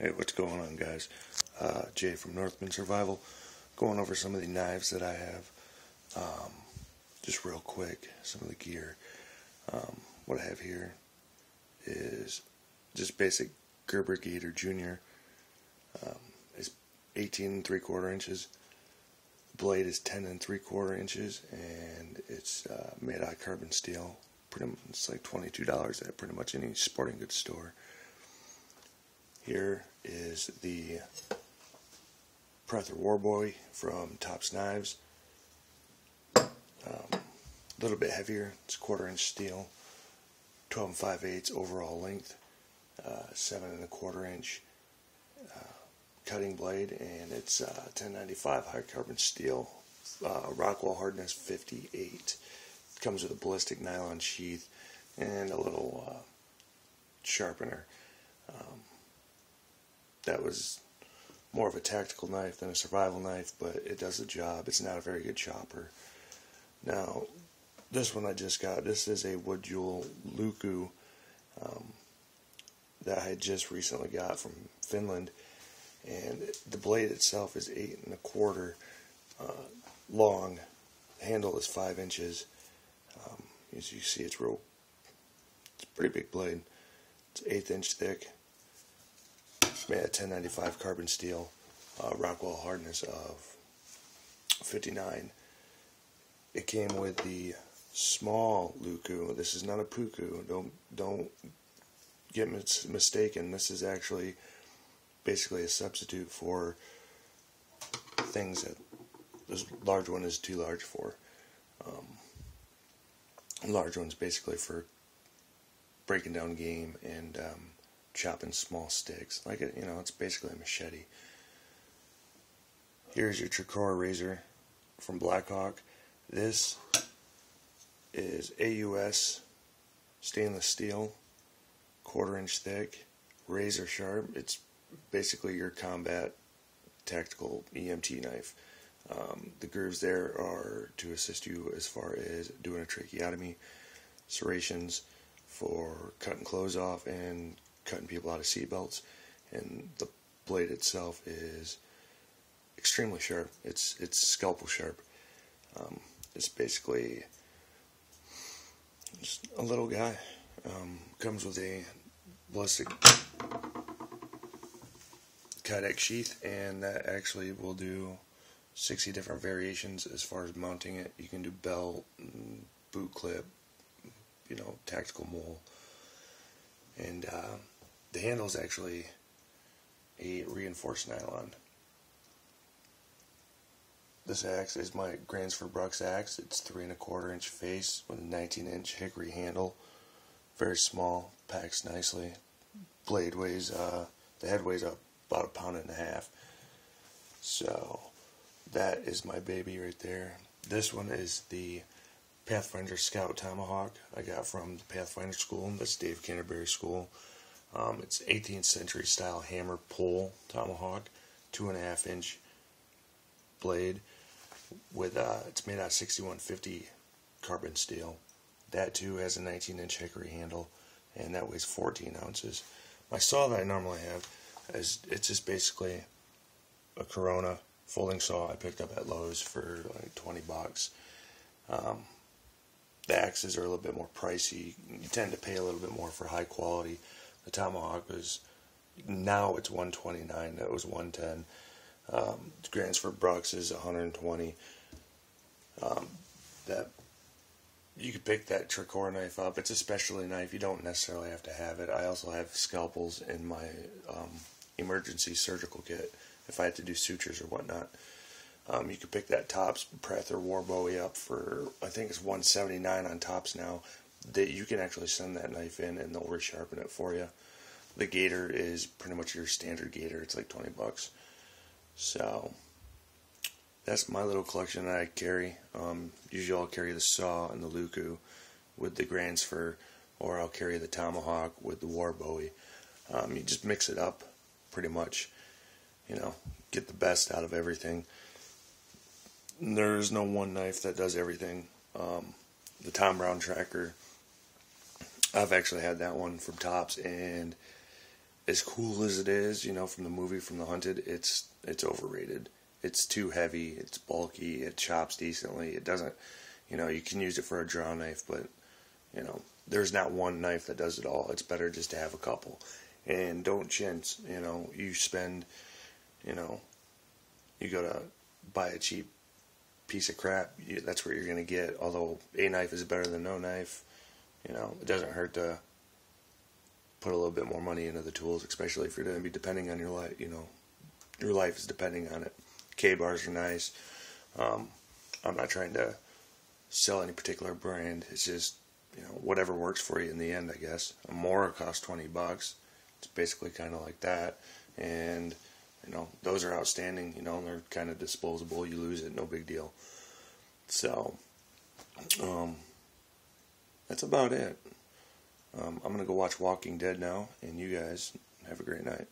Hey, what's going on, guys? Jay from Northman Survival, going over some of the knives that I have. Just real quick, some of the gear. What I have here is just basic Gerber Gator Junior. It's 18 3/4 inches. The blade is 10 3/4 inches, and it's made out of carbon steel. It's like $22 at pretty much any sporting goods store. Here is the Prather Warboy from Tops Knives. A little bit heavier. It's 1/4 inch steel, 12 5/8 overall length, 7 1/4 inch cutting blade, and it's 1095 high carbon steel, Rockwell hardness 58. It comes with a ballistic nylon sheath and a little sharpener. That was more of a tactical knife than a survival knife, but it does the job. It's not a very good chopper. Now, this one I just got, this is a Wood Jewel Luku that I had just recently got from Finland, and the blade itself is 8 1/4 long. The handle is 5 inches. As you see, it's a pretty big blade. It's 1/8 inch thick. It's made of 1095 carbon steel, Rockwell hardness of 59. It came with the small Luku. This is not a Puku. Don't get mistaken. This is actually basically a substitute for things that this large one is too large for. Large one's basically for breaking down game and chopping small sticks. Like it's basically a machete. Here's your Tricora razor from Blackhawk. This is AUS stainless steel, 1/4 inch thick, razor sharp. It's basically your combat tactical EMT knife. The grooves there are to assist you as far as doing a tracheotomy, serrations for cutting clothes off and cutting people out of seatbelts, and the blade itself is extremely sharp. It's scalpel sharp. It's basically just a little guy. Comes with a ballistic Kydex sheath, and that actually will do 60 different variations as far as mounting it. You can do belt, boot clip, tactical mole, and the handle is actually a reinforced nylon. This axe is my Gransford Bruks axe. It's 3 1/4 inch face with a 19 inch hickory handle. Very small, packs nicely. Blade weighs, the head weighs about 1.5 pounds. So that is my baby right there. This one is the Pathfinder Scout Tomahawk I got from the Pathfinder School. That's Dave Canterbury School. It's 18th century style hammer pull tomahawk, 2.5 inch blade with it's made out of 6150 carbon steel. That too has a 19 inch hickory handle, and that weighs 14 ounces. My saw that I normally have is it's just basically a Corona folding saw I picked up at Lowe's for like $20. The axes are a little bit more pricey. You tend to pay a little bit more for high quality. The Tomahawk now it's $129. That was $110. Gransford Bruks is $120. That you could pick that Tricora knife up. It's a specialty knife. You don't necessarily have to have it. I also have scalpels in my emergency surgical kit if I had to do sutures or whatnot. You could pick that Tops Prather Warboy up for, I think it's $179 on Tops now. You can actually send that knife in and they'll resharpen it for you. The Gator is pretty much your standard Gator. It's like $20. So that's my little collection that I carry. Usually I'll carry the saw and the Luku with the Gransford, or I'll carry the Tomahawk with the Warboy. You just mix it up pretty much. Get the best out of everything. There's no one knife that does everything. The Tom Brown Tracker, I've actually had that one from Tops, and as cool as it is, from the movie, from The Hunted, it's overrated. It's too heavy, it's bulky, it chops decently, it doesn't, you can use it for a draw knife, but, there's not one knife that does it all. It's better just to have a couple. And don't chintz, you spend, you go to buy a cheap piece of crap, that's what you're going to get. Although a knife is better than no knife, it doesn't hurt to put a little bit more money into the tools, especially if you're going to be depending on your life, your life is depending on it. K-bars are nice. I'm not trying to sell any particular brand. It's just, whatever works for you in the end, I guess. A Mora costs $20. It's basically kind of like that. And, those are outstanding. They're kind of disposable. You lose it, no big deal. So, that's about it. I'm going to go watch Walking Dead now, and you guys have a great night.